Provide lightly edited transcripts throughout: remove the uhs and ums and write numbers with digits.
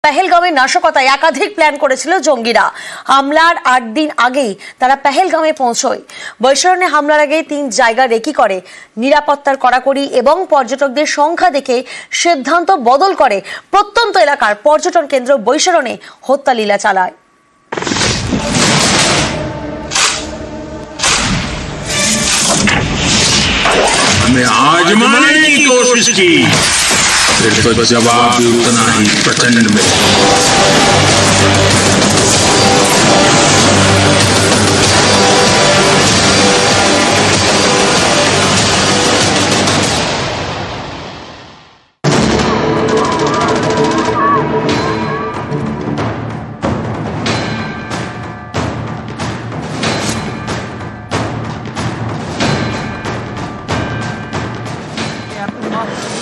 পেহেলগামে নাশকতায় একাধিক প্ল্যান করেছিল জঙ্গিরা। হামলার 8 দিন আগেই তারা পেহেলগামে পৌঁছয়। বৈশরণে হামলার আগে 3 জায়গা রেকি করে। নিরাপত্তার কড়াকড়ি এবং পর্যটকদের সংখ্যা দেখে সিদ্ধান্ত বদল করে প্রত্যন্ত এলাকার পর্যটন কেন্দ্র বৈশরণে হত্যালীলা চালায়। हमें आजमाने की कोशिश की, फिर तो जवाब भी उतना ही प्रचंड मिला।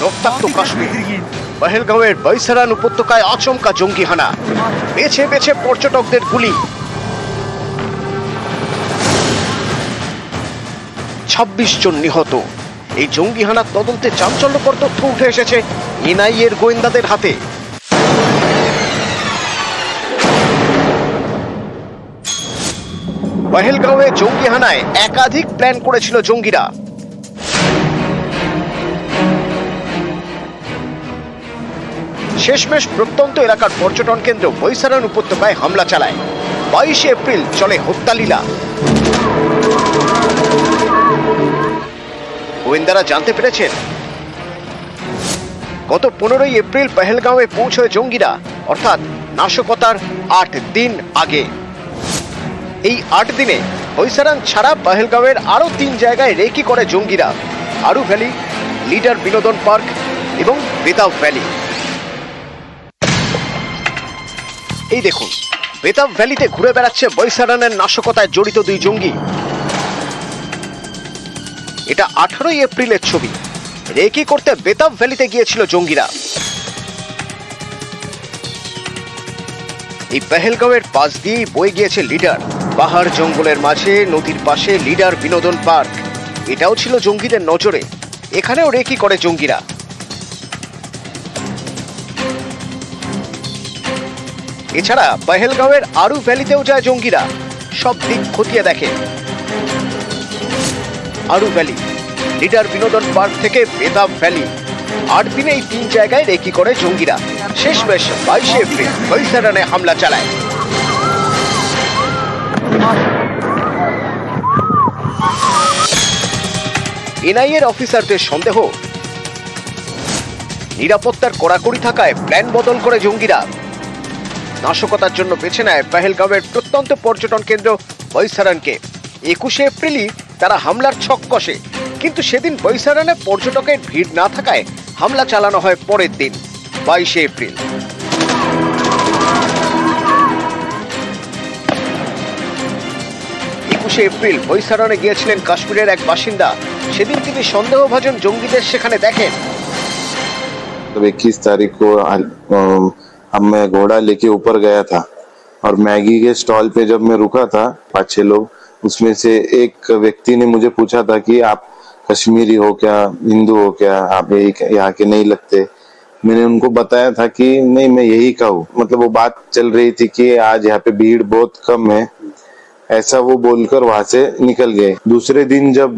রক্তাক্ত কাশ্মীর, পেহেলগাঁওয়ের বৈসারান উপত্যকায় আচমকা জঙ্গি হানা, বেছে বেছে পর্যটকদের গুলি। 26 জন নিহত। এই জঙ্গি হানার তদন্তে চাঞ্চল্যকর তথ্য উঠে এসেছে এনআইএর গোয়েন্দাদের হাতে। পেহেলগাঁওয়ে জঙ্গি হানায় একাধিক প্ল্যান করেছিল জঙ্গিরা। শেষমেশ প্রত্যন্ত এলাকার পর্যটন কেন্দ্র বৈসারান উপত্যকায় হামলা চালায়। 22 এপ্রিল চলে হত্যালীলা। গোয়েন্দারা জানতে পেরেছেন গত 15 এপ্রিল পেহেলগাঁওয়ে পৌঁছয় জঙ্গিরা, অর্থাৎ নাশকতার 8 দিন আগে। এই 8 দিনে বৈসারান ছাড়া পেহেলগাঁওয়ের আরো 3 জায়গায় রেকি করে জঙ্গিরা: আরু ভ্যালি, লিডার বিনোদন পার্ক এবং বেতাব ভ্যালি। এই দেখুন, বেতাব ভ্যালিতে ঘুরে বেড়াচ্ছে বৈসারানের নাশকতায় জড়িত 2 জঙ্গি। এটা 18 এপ্রিলের ছবি। রেকি করতে বেতাব ভ্যালিতে গিয়েছিল জঙ্গিরা। এই পেহেলগাঁওয়ের পাশ দিয়ে বয়ে গিয়েছে লিডার। পাহাড় জঙ্গলের মাঝে নদীর পাশে লিডার বিনোদন পার্ক, এটাও ছিল জঙ্গিদের নজরে। এখানেও রেকি করে জঙ্গিরা। এছাড়া পেহেলগাঁওয়ের আরু ভ্যালিতেও যায় জঙ্গিরা। সব দিক খতিয়ে দেখে। আরু ভ্যালি, লিডার বিনোদন পার্ক থেকে বেতাব ভ্যালি, 8 দিনে এই 3 জায়গায় রেকি করে জঙ্গিরা। শেষমেশ 22 এপ্রিল বৈসারানে হামলা চালায়। এনআইএর অফিসারদের সন্দেহ, নিরাপত্তার কড়াকড়ি থাকায় প্ল্যান বদল করে জঙ্গিরা। নাশকতার জন্য বেছে নেয় পেহেলগাঁওয়ের প্রত্যন্ত পর্যটন কেন্দ্র বৈসারানকে। 21 এপ্রিলই তারা হামলার ছক কষে, কিন্তু সেদিন বৈসারানে পর্যটকের ভিড় না থাকায় হামলা চালানো হয় পরের দিন, 22 এপ্রিল। এপ্রিল বৈসারানে গিয়েছিলেন কাশ্মীরের এক বাসিন্দা। সেদিন তিনি সন্দেহভাজন জঙ্গিদের সেখানে দেখেন। 21 तारीख को अब मैं घोड़ा लेके ऊपर गया था और मैगी के स्टॉल पे जब मैं रुका था 5-6 लोग, उसमें से एक व्यक्ति ने मुझे पूछा था कि आप कश्मीरी हो क्या, हिंदू हो क्या, आप यहाँ के नहीं लगते। मैंने उनको बताया था कि नहीं, मैं यही का हूँ। मतलब वो बात चल रही थी कि आज यहाँ पे भीड़ बहुत कम है, ऐसा वो बोलकर वहां से निकल गए। दूसरे दिन जब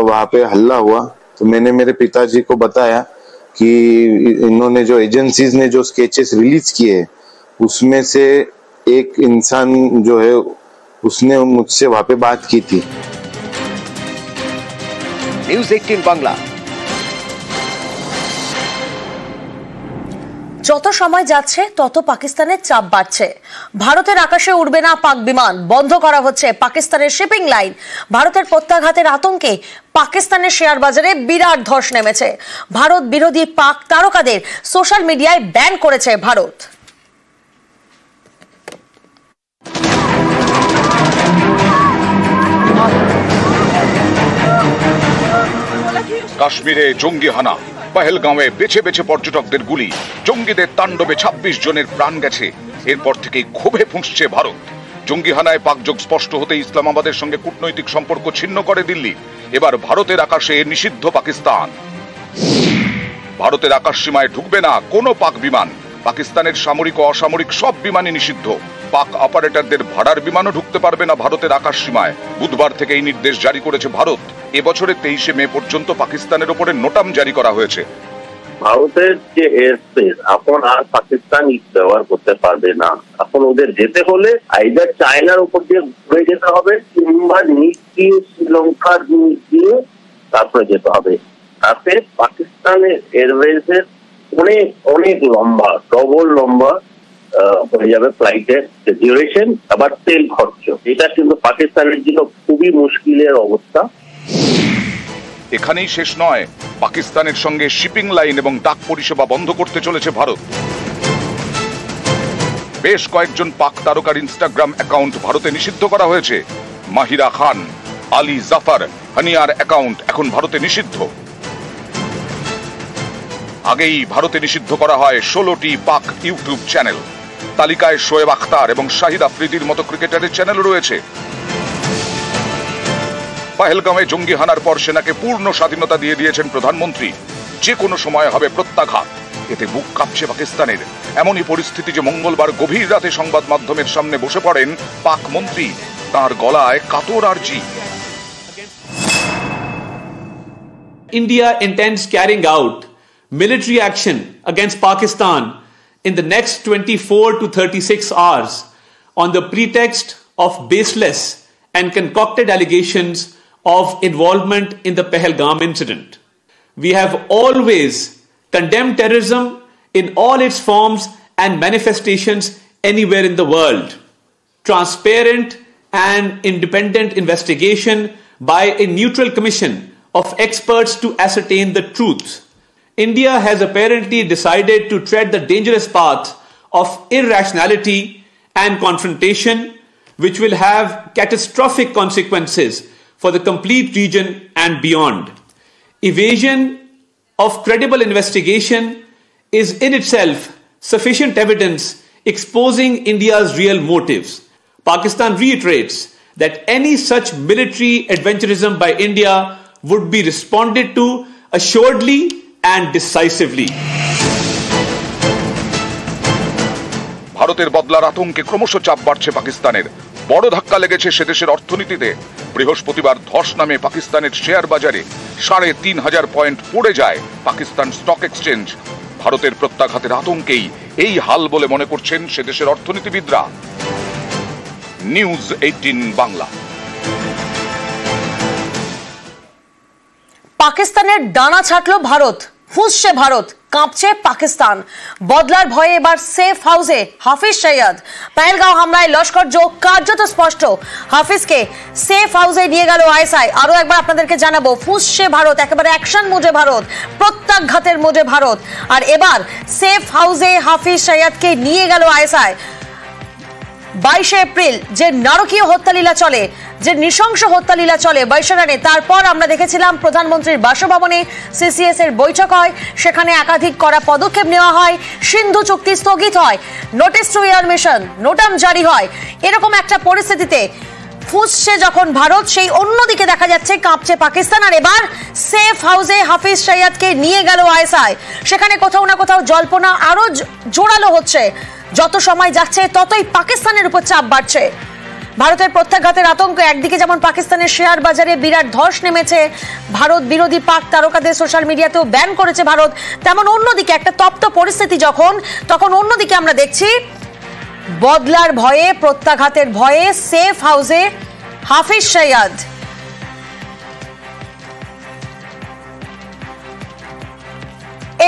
वहां पे हल्ला हुआ तो मैंने मेरे पिताजी को बताया कि इन्होंने जो एजेंसीज ने जो स्केचेस रिलीज किए उसमें से एक इंसान जो है उसने मुझसे वहां पे बात की थी। न्यूज़ 18 বাংলা। যত সময় যাচ্ছে তত পাকিস্তানের চাপ বাড়ছে। ভারতের আকাশে উড়বে না পাক বিমান, বন্ধ করা হচ্ছে পাকিস্তানের শিপিং লাইন। ভারতের প্রত্যাঘাতের আতঙ্কে পাকিস্তানের শেয়ার বাজারে বিরাট ধস নেমেছে। ভারত বিরোধী পাক তারকাদের সোশ্যাল মিডিয়ায় ব্যান করেছে ভারত। কাশ্মীরে জঙ্গি হানা, পেহেলগাঁওয়ে বেছে বেছে পর্যটকদের গুলি, জঙ্গিদের তাণ্ডবে 26 জনের প্রাণ গেছে। এরপর থেকেই ক্ষোভে ফুঁসছে ভারত। জঙ্গি হানায় পাকযোগ স্পষ্ট হতে ইসলামাবাদের সঙ্গে কূটনৈতিক সম্পর্ক ছিন্ন করে দিল্লি। এবার ভারতের আকাশে নিষিদ্ধ পাকিস্তান। ভারতের আকাশ সীমায় ঢুকবে না কোনো পাক বিমান। পাকিস্তানের সামরিক ও অসামরিক সব বিমানই নিষিদ্ধ। পাক অপারেটরদের ভাড়ার বিমানও ঢুকতে পারবে না ভারতের আকাশ সীমায়। বুধবার থেকে এই নির্দেশ জারি করেছে ভারত। এবছরের 23শে মে পর্যন্ত পাকিস্তানের ওপরে নোটাম জারি করা হয়েছে। ভারতের যে এয়ার স্পেস এখন আর পাকিস্তান ব্যবহার করতে পারবে না। এখন ওদের যেতে হলে আইদার চায়নার উপর দিয়ে ঘুরে যেতে হবে কিংবা নিচ দিয়ে শ্রীলঙ্কার নিচ দিয়ে তারপরে যেতে হবে। তাতে পাকিস্তানের এয়ারওয়েজের অনেক অনেক লম্বা, ডবল লম্বা হয়ে যাবে ফ্লাইটের ডিউরেশন, আবার তেল খরচ। এটা কিন্তু পাকিস্তানের জন্য খুবই মুশকিলের অবস্থা। এখানেই শেষ নয়, পাকিস্তানের সঙ্গে শিপিং লাইন এবং ডাক পরিষেবা বন্ধ করতে চলেছে ভারত। বেশ কয়েকজন পাক তারকার ইনস্টাগ্রাম অ্যাকাউন্ট ভারতে নিষিদ্ধ করা হয়েছে। মাহিরা খান, আলী জাফর, হানিয়ার অ্যাকাউন্ট এখন ভারতে নিষিদ্ধ। আগেই ভারতে নিষিদ্ধ করা হয় 16টি পাক ইউটিউব চ্যানেল। তালিকায় শোয়েব আখতার এবং শাহিদ আফ্রিদির মতো ক্রিকেটারের চ্যানেল রয়েছে। পহেলগাঁওয়ে জঙ্গি হানার পর সেনাকে পূর্ণ স্বাধীনতা দিয়ে দিয়েছেন প্রধানমন্ত্রী। যে কোনো সময় হবে প্রত্যাঘাত। এতে বুক কাঁপছে পাকিস্তানের। এমনই পরিস্থিতি যে মঙ্গলবার গভীর রাতে সংবাদ মাধ্যমের সামনে বসে পড়েন পাক মন্ত্রী। তার গলায় কাতর আর্জি। India intends carrying out military action against Pakistan in the next 24 to 36 hours on the pretext of baseless and concocted allegations of involvement in the Pahalgam incident. We have always condemned terrorism in all its forms and manifestations anywhere in the world. Transparent and independent investigation by a neutral commission of experts to ascertain the truth. India has apparently decided to tread the dangerous path of irrationality and confrontation, which will have catastrophic consequences for the complete region and beyond. Evasion of credible investigation is in itself sufficient evidence exposing India's real motives. Pakistan reiterates that any such military adventurism by India would be responded to assuredly and decisively. ভারতের বদলার আতঙ্কে ক্রমশ চাপ বাড়ছে পাকিস্তানের। বড় ধাক্কা লেগেছে সেদেশের অর্থনীতিতে। বৃহস্পতিবার ধস নামে পাকিস্তানের শেয়ার বাজারে ৩৫০০ পয়েন্ট পড়ে যায় পাকিস্তান স্টক এক্সচেঞ্জ। ভারতের প্রত্যাঘাতের আতঙ্কেই এই হাল বলে মনে করছেন সেদেশের অর্থনীতিবিদরা। নিউজ 18 বাংলা। পাকিস্তানের ডানা ছাড়লো ভারত, ফুঁসছে ভারত, কাঁপছে পাকিস্তান। বদলার ভয়ে এবার সেফ হাউসে হাফিজ সৈয়দ। পহেলগাঁও হামলায় লস্কর জো কার্যত স্পষ্ট। হাফিজকে সেফ হাউসে নিয়ে গেল আইএসআই। আরো একবার আপনাদেরকে জানাবো, ফুঁসছে ভারত, একেবারে অ্যাকশন মোডে ভারত, প্রত্যাঘাতের মোডে ভারত। আর এবার সেফ হাউসে হাফিজ সৈয়দকে নিয়ে গেল আইএসআই। 22 এপ্রিল যে নারকীয় হত্যালীলা চলে, যে নৃশংস হত্যালীলা চলে বৈশারানে, তারপর আমরা দেখেছিলাম প্রধানমন্ত্রীর বাসভবনে সিসিএস এর বৈঠক হয়। সেখানে একাধিক কড়া পদক্ষেপ নেওয়া হয়, সিন্ধু চুক্তি স্থগিত হয়, notice two air mission, NOTAM জারি হয়। এরকম একটা পরিস্থিতিতে ফুঁসছে যখন ভারত, সেই অন্যদিকে দেখা যাচ্ছে কাঁপছে পাকিস্তান। আর এবার সেফ হাউসে হাফিজ সৈয়দকে নিয়ে গেল আইএসআই। সেখানে কোথাও না কোথাও জল্পনা আরো জোরালো হচ্ছে। যত সময় যাচ্ছে ততই পাকিস্তানের উপর চাপ বাড়ছে। ভারতের প্রত্যাঘাতের আতঙ্ক। একদিকে যেমন পাকিস্তানের শেয়ার বাজারে বিরাট ধস নেমেছে, ভারত বিরোধী পাক তারকাদের সোশ্যাল মিডিয়াতেও ব্যান করেছে ভারত, তেমন অন্যদিকে একটা তপ্ত পরিস্থিতি যখন, তখন অন্যদিকে আমরা দেখছি বদলার ভয়ে, প্রত্যাঘাতের ভয়ে সেফ হাউসে হাফিজ সৈয়দ।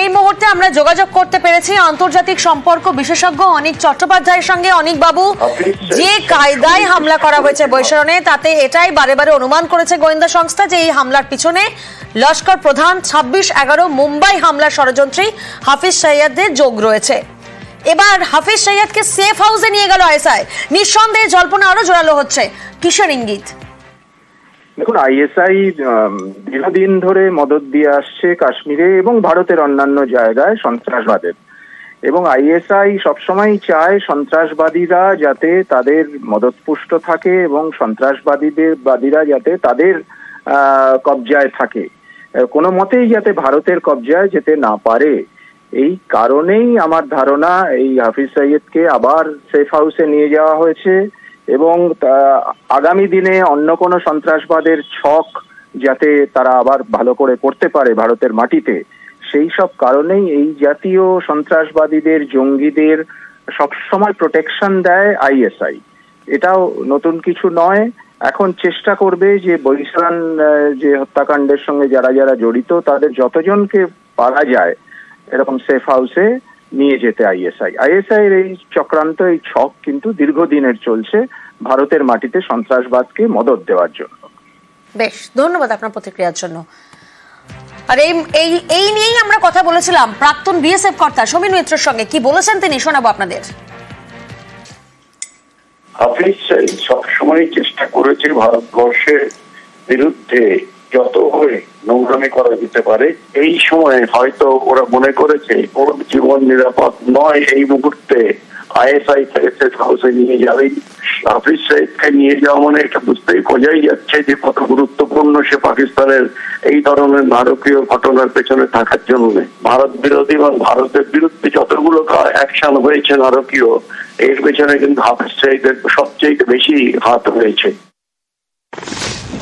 এই মুহূর্তে আমরা যোগাযোগ করতে পেরেছি আন্তর্জাতিক সম্পর্ক বিশেষজ্ঞ অনিক চট্টোপাধ্যায়ের সঙ্গে। অনিক বাবু, যে কায়দায় হামলা করা হয়েছে বৈশারণে, তাতে এটাই বারে বারে অনুমান করেছে গোয়েন্দা সংস্থা যে এই হামলার পিছনে লস্কর প্রধান 26/11 মুম্বাই হামলার ষড়যন্ত্রী হাফিজ সৈয়দের যোগ রয়েছে। এবার হাফিজ সৈয়দকে সেফ হাউসে নিয়ে গেল আইএসআই। নিঃসন্দেহে জল্পনা আরো জোরালো হচ্ছে। কিসের ইঙ্গিত? দেখুন, আইএসআই দীর্ঘদিন ধরে মদত দিয়ে আসছে কাশ্মীরে এবং ভারতের অন্যান্য জায়গায় সন্ত্রাসবাদের, এবং আইএসআই সবসময় চায় সন্ত্রাসবাদীরা যাতে তাদের মদতপুষ্ট থাকে এবং সন্ত্রাসবাদীরা যাতে তাদের কবজায় থাকে, কোনো মতেই যাতে ভারতের কবজায় যেতে না পারে। এই কারণেই আমার ধারণা এই হাফিজ সঈদকে আবার সেফ হাউসে নিয়ে যাওয়া হয়েছে এবং আগামী দিনে অন্য কোনো সন্ত্রাসবাদের ছক যাতে তারা আবার ভালো করে করতে পারে ভারতের মাটিতে, সেই সব কারণেই এই জাতীয় সন্ত্রাসবাদীদের, জঙ্গিদের সবসময় প্রোটেকশন দেয় আইএসআই। এটাও নতুন কিছু নয়। এখন চেষ্টা করবে যে বৈশান যে হত্যাকাণ্ডের সঙ্গে যারা যারা জড়িত তাদের যতজনকে পারা যায় এরকম সেফ হাউসে নিয়ে যেতে আইএসআই এর এই চক্রান্ত, এই ছক কিন্তু দীর্ঘদিনের চলছে ভারতের মাটিতে সন্ত্রাসবাদকে মদত দেওয়ার জন্য। বেশ, ধন্যবাদ আপনার প্রতিক্রিয়ার জন্য। আর এই নিয়েই আমরা কথা বলেছিলাম প্রাক্তন বিএসএফ কর্তা সমীর মিত্রের সঙ্গে। কি বলেছেন তিনি শোনাবো আপনাদের। হাফিজ সঈদ সবসময় চেষ্টা করেছে ভারতবর্ষের বিরুদ্ধে যত করে নোংরামি করা যেতে পারে। এই সময় হয়তো ওরা মনে করেছে ওর জীবন নিরাপদ নয়, এই মুহূর্তে আইএসআই সেফ হাউসে নিয়ে যাবেই। হাফিজ সঈদকে নিয়ে যাওয়া মানে এটা বুঝতেই বোঝাই যাচ্ছে যে কত গুরুত্বপূর্ণ সে পাকিস্তানের এই ধরনের নারকীয় ঘটনার পেছনে থাকার জন্য। ভারত বিরোধী এবং ভারতের বিরুদ্ধে যতগুলো অ্যাকশন হয়েছে নারকীয়, এর পেছনে কিন্তু হাফিজ সঈদের সবচেয়ে বেশি হাত হয়েছে।